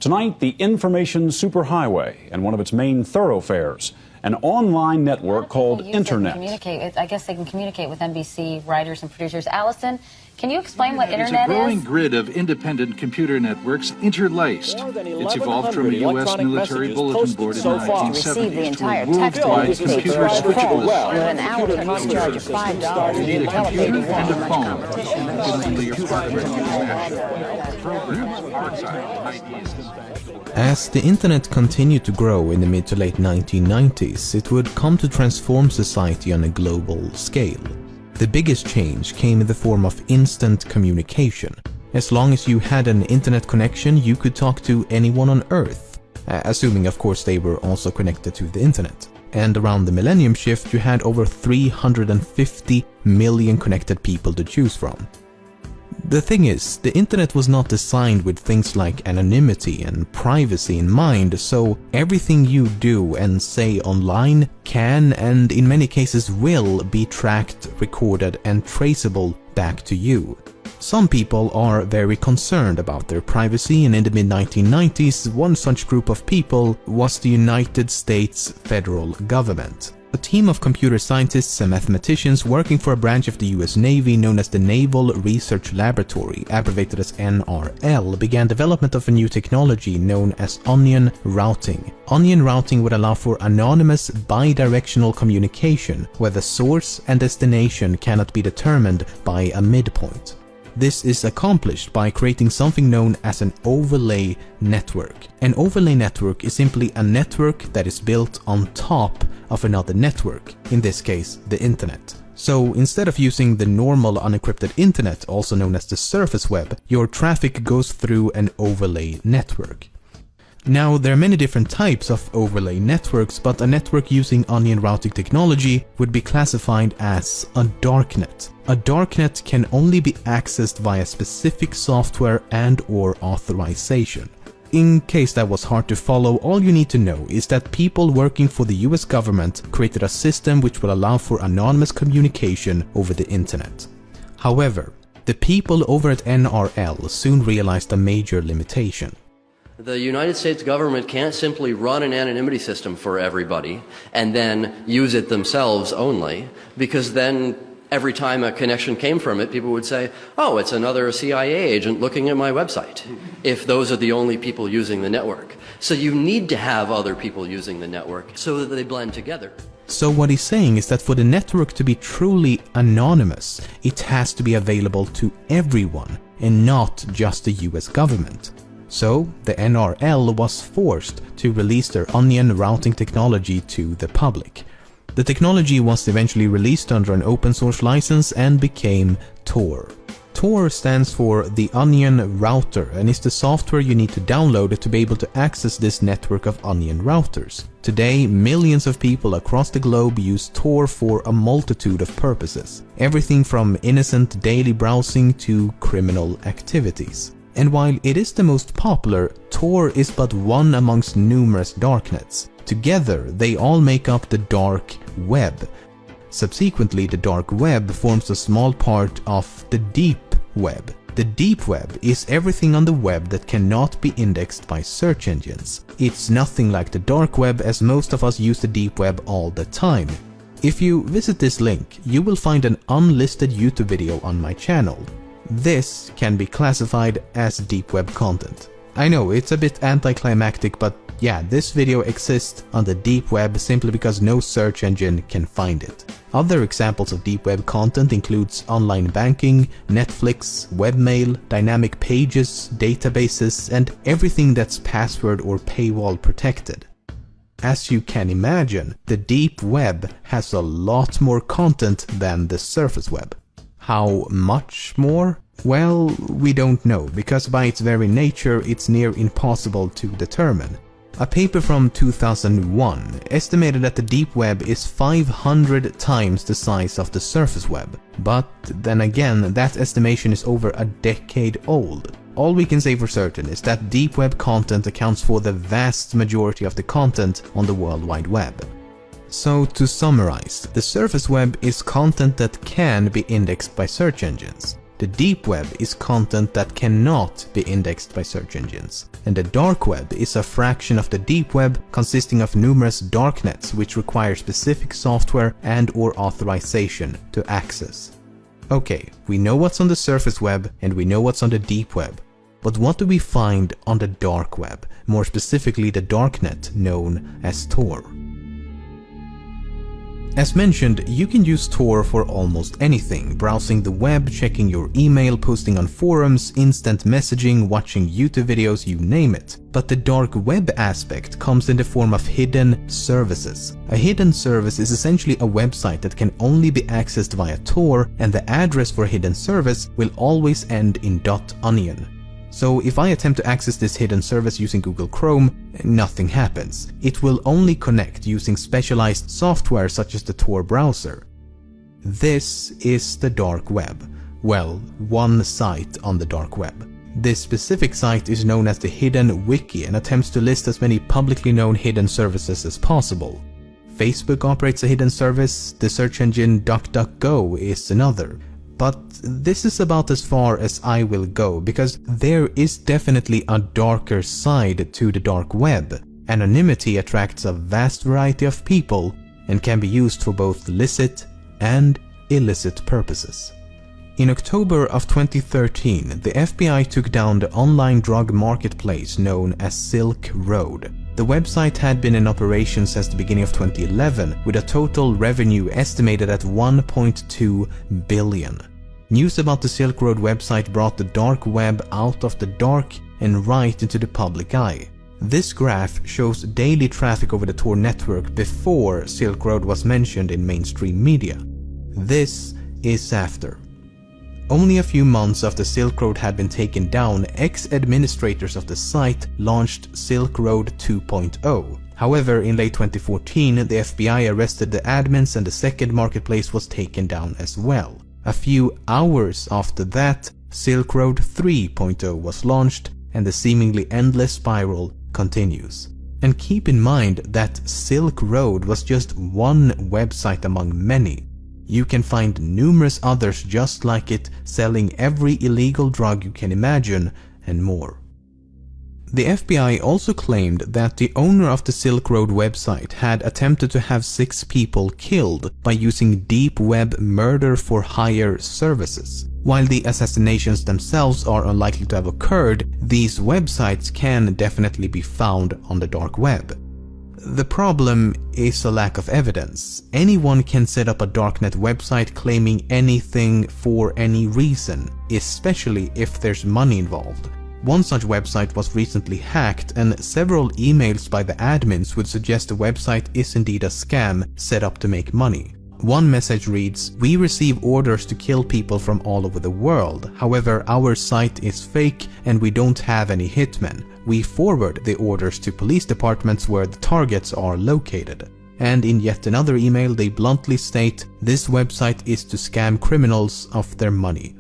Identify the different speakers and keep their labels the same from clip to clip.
Speaker 1: Tonight, the information superhighway and one of its main thoroughfares, an online network called Internet.
Speaker 2: I guess they can communicate with NBC writers and producers. Allison, can you explain what Internet is?
Speaker 3: It's a growing grid of independent computer networks interlaced. It's evolved from a U.S. military bulletin board in the 1970s to a worldwide computer switchboard.
Speaker 2: An hour can charge $5.
Speaker 3: You need a computer and a phone. Ultimately, you're part of
Speaker 4: As the internet continued to grow in the mid to late 1990s, it would come to transform society on a global scale. The biggest change came in the form of instant communication. As long as you had an internet connection, you could talk to anyone on Earth, assuming of course they were also connected to the internet. And around the millennium shift, you had over 350 million connected people to choose from. The thing is, the internet was not designed with things like anonymity and privacy in mind, so everything you do and say online can, and in many cases will, be tracked, recorded and traceable back to you. Some people are very concerned about their privacy, and in the mid-1990s, one such group of people was the United States federal government. A team of computer scientists and mathematicians working for a branch of the US Navy known as the Naval Research Laboratory, abbreviated as NRL, began development of a new technology known as onion routing. Onion routing would allow for anonymous bidirectional communication where the source and destination cannot be determined by a midpoint. This is accomplished by creating something known as an overlay network. An overlay network is simply a network that is built on top of another network, in this case the internet. So instead of using the normal unencrypted internet, also known as the surface web, your traffic goes through an overlay network. Now, there are many different types of overlay networks, but a network using onion routing technology would be classified as a darknet. A darknet can only be accessed via specific software and/or authorization. In case that was hard to follow, all you need to know is that people working for the US government created a system which will allow for anonymous communication over the internet. However, the people over at NRL soon realized a major limitation.
Speaker 5: The United States government can't simply run an anonymity system for everybody and then use it themselves only, because then every time a connection came from it, people would say, oh, it's another CIA agent looking at my website, if those are the only people using the network. So you need to have other people using the network so that they blend together.
Speaker 4: So what he's saying is that for the network to be truly anonymous, it has to be available to everyone and not just the US government. So the NRL was forced to release their onion routing technology to the public. The technology was eventually released under an open source license and became Tor. Tor stands for the Onion Router and is the software you need to download to be able to access this network of onion routers. Today, millions of people across the globe use Tor for a multitude of purposes, everything from innocent daily browsing to criminal activities. And while it is the most popular, Tor is but one amongst numerous darknets. Together, they all make up the dark web. Subsequently, the dark web forms a small part of the deep web. The deep web is everything on the web that cannot be indexed by search engines. It's nothing like the dark web, as most of us use the deep web all the time. If you visit this link, you will find an unlisted YouTube video on my channel. This can be classified as deep web content. I know it's a bit anticlimactic, but yeah, this video exists on the deep web simply because no search engine can find it. Other examples of deep web content includes online banking, Netflix, webmail, dynamic pages, databases, and everything that's password or paywall protected. As you can imagine, the deep web has a lot more content than the surface web. How much more? Well, we don't know, because by its very nature it's near impossible to determine. A paper from 2001 estimated that the deep web is 500 times the size of the surface web. But then again, that estimation is over a decade old. All we can say for certain is that deep web content accounts for the vast majority of the content on the World Wide Web. So to summarize, the surface web is content that can be indexed by search engines. The deep web is content that cannot be indexed by search engines. And the dark web is a fraction of the deep web, consisting of numerous darknets which require specific software and/or authorization to access. Okay, we know what's on the surface web and we know what's on the deep web. But what do we find on the dark web, more specifically the darknet known as Tor? As mentioned, you can use Tor for almost anything, browsing the web, checking your email, posting on forums, instant messaging, watching YouTube videos, you name it. But the dark web aspect comes in the form of hidden services. A hidden service is essentially a website that can only be accessed via Tor, and the address for a hidden service will always end in .onion. So if I attempt to access this hidden service using Google Chrome, nothing happens. It will only connect using specialized software such as the Tor browser. This is the dark web. Well, one site on the dark web. This specific site is known as the Hidden Wiki and attempts to list as many publicly known hidden services as possible. Facebook operates a hidden service, the search engine DuckDuckGo is another. But this is about as far as I will go, because there is definitely a darker side to the dark web. Anonymity attracts a vast variety of people and can be used for both licit and illicit purposes. In October of 2013, the FBI took down the online drug marketplace known as Silk Road. The website had been in operation since the beginning of 2011, with a total revenue estimated at $1.2 billion. News about the Silk Road website brought the dark web out of the dark and right into the public eye. This graph shows daily traffic over the Tor network before Silk Road was mentioned in mainstream media. This is after. Only a few months after Silk Road had been taken down, ex-administrators of the site launched Silk Road 2.0. However, in late 2014, the FBI arrested the admins and the second marketplace was taken down as well. A few hours after that, Silk Road 3.0 was launched and the seemingly endless spiral continues. And keep in mind that Silk Road was just one website among many. You can find numerous others just like it, selling every illegal drug you can imagine and more. The FBI also claimed that the owner of the Silk Road website had attempted to have 6 people killed by using DeepWeb murder-for-hire services. While the assassinations themselves are unlikely to have occurred, these websites can definitely be found on the dark web. The problem is a lack of evidence. Anyone can set up a darknet website claiming anything for any reason, especially if there's money involved. One such website was recently hacked, and several emails by the admins would suggest the website is indeed a scam set up to make money. One message reads, "We receive orders to kill people from all over the world. However, our site is fake and we don't have any hitmen. We forward the orders to police departments where the targets are located." And in yet another email they bluntly state, "This website is to scam criminals of their money."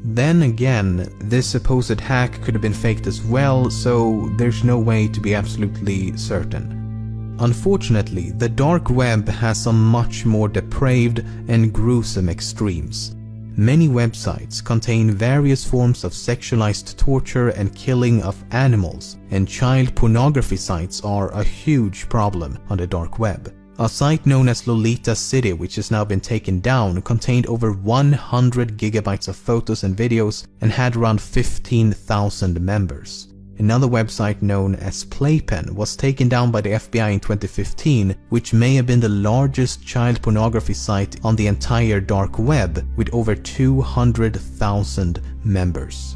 Speaker 4: Then again, this supposed hack could have been faked as well, so there's no way to be absolutely certain. Unfortunately, the dark web has some much more depraved and gruesome extremes. Many websites contain various forms of sexualized torture and killing of animals, and child pornography sites are a huge problem on the dark web. A site known as Lolita City, which has now been taken down, contained over 100 gigabytes of photos and videos and had around 15,000 members. Another website known as Playpen was taken down by the FBI in 2015, which may have been the largest child pornography site on the entire dark web, with over 200,000 members.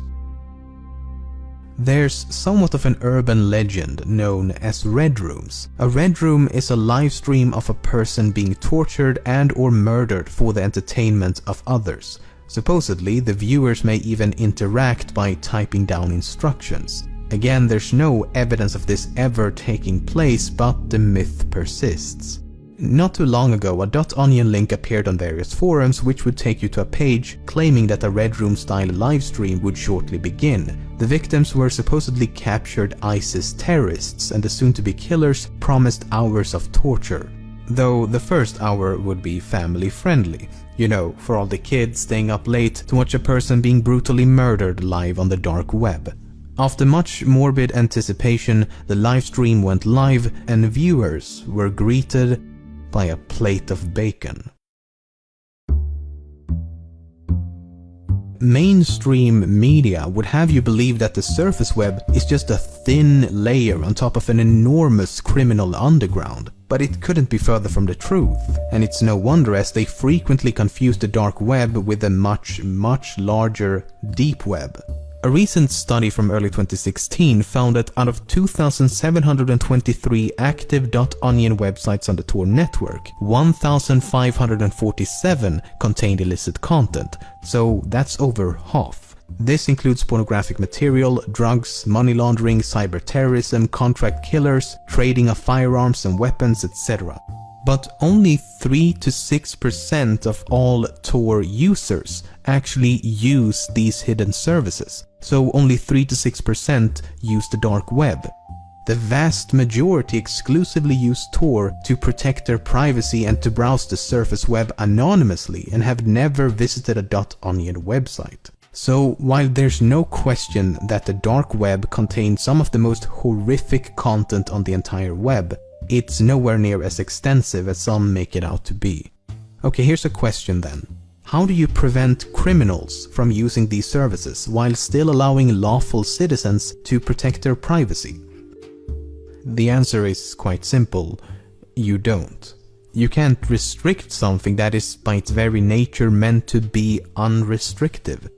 Speaker 4: There's somewhat of an urban legend known as Red Rooms. A Red Room is a live stream of a person being tortured and or murdered for the entertainment of others. Supposedly, the viewers may even interact by typing down instructions. Again, there's no evidence of this ever taking place, but the myth persists. Not too long ago, a .onion link appeared on various forums which would take you to a page claiming that a Red Room style livestream would shortly begin. The victims were supposedly captured ISIS terrorists, and the soon-to-be killers promised hours of torture. Though the first hour would be family friendly. You know, for all the kids staying up late to watch a person being brutally murdered live on the dark web. After much morbid anticipation, the live stream went live and viewers were greeted by a plate of bacon. Mainstream media would have you believe that the surface web is just a thin layer on top of an enormous criminal underground, but it couldn't be further from the truth, and it's no wonder as they frequently confuse the dark web with the much larger deep web. A recent study from early 2016 found that out of 2,723 active .onion websites on the Tor network, 1,547 contained illicit content, so that's over half. This includes pornographic material, drugs, money laundering, cyber terrorism, contract killers, trading of firearms and weapons, etc. But only 3 to 6% of all Tor users actually use these hidden services. So only 3 to 6% use the dark web. The vast majority exclusively use Tor to protect their privacy and to browse the surface web anonymously and have never visited a .onion website. So while there's no question that the dark web contains some of the most horrific content on the entire web, it's nowhere near as extensive as some make it out to be. Okay, here's a question then. How do you prevent criminals from using these services while still allowing lawful citizens to protect their privacy? The answer is quite simple. You don't. You can't restrict something that is by its very nature meant to be unrestricted.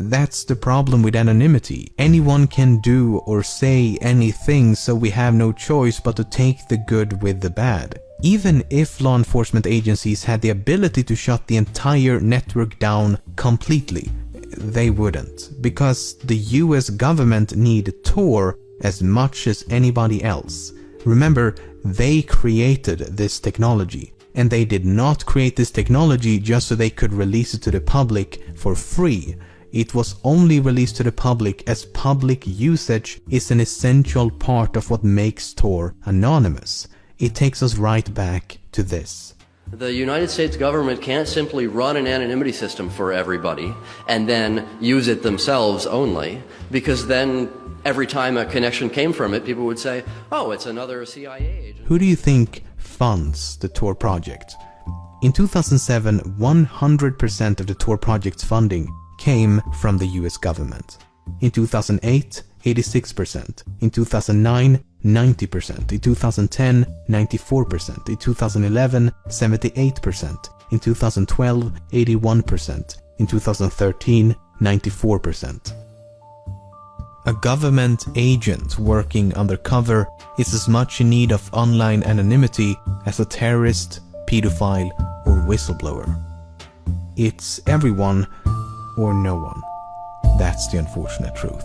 Speaker 4: That's the problem with anonymity. Anyone can do or say anything, so we have no choice but to take the good with the bad. Even if law enforcement agencies had the ability to shut the entire network down completely, they wouldn't, because the US government need Tor as much as anybody else. Remember, they created this technology, and they did not create this technology just so they could release it to the public for free. It was only released to the public as public usage is an essential part of what makes Tor anonymous. It takes us right back to this.
Speaker 5: The United States government can't simply run an anonymity system for everybody and then use it themselves only, because then every time a connection came from it, people would say, oh, it's another CIA agent.
Speaker 4: Who do you think funds the Tor project? In 2007, 100% of the Tor project's funding came from the US government. In 2008, 86%. In 2009, 90%. In 2010, 94%. In 2011, 78%. In 2012, 81%. In 2013, 94%. A government agent working undercover is as much in need of online anonymity as a terrorist, pedophile, or whistleblower. It's everyone or no one. That's the unfortunate truth.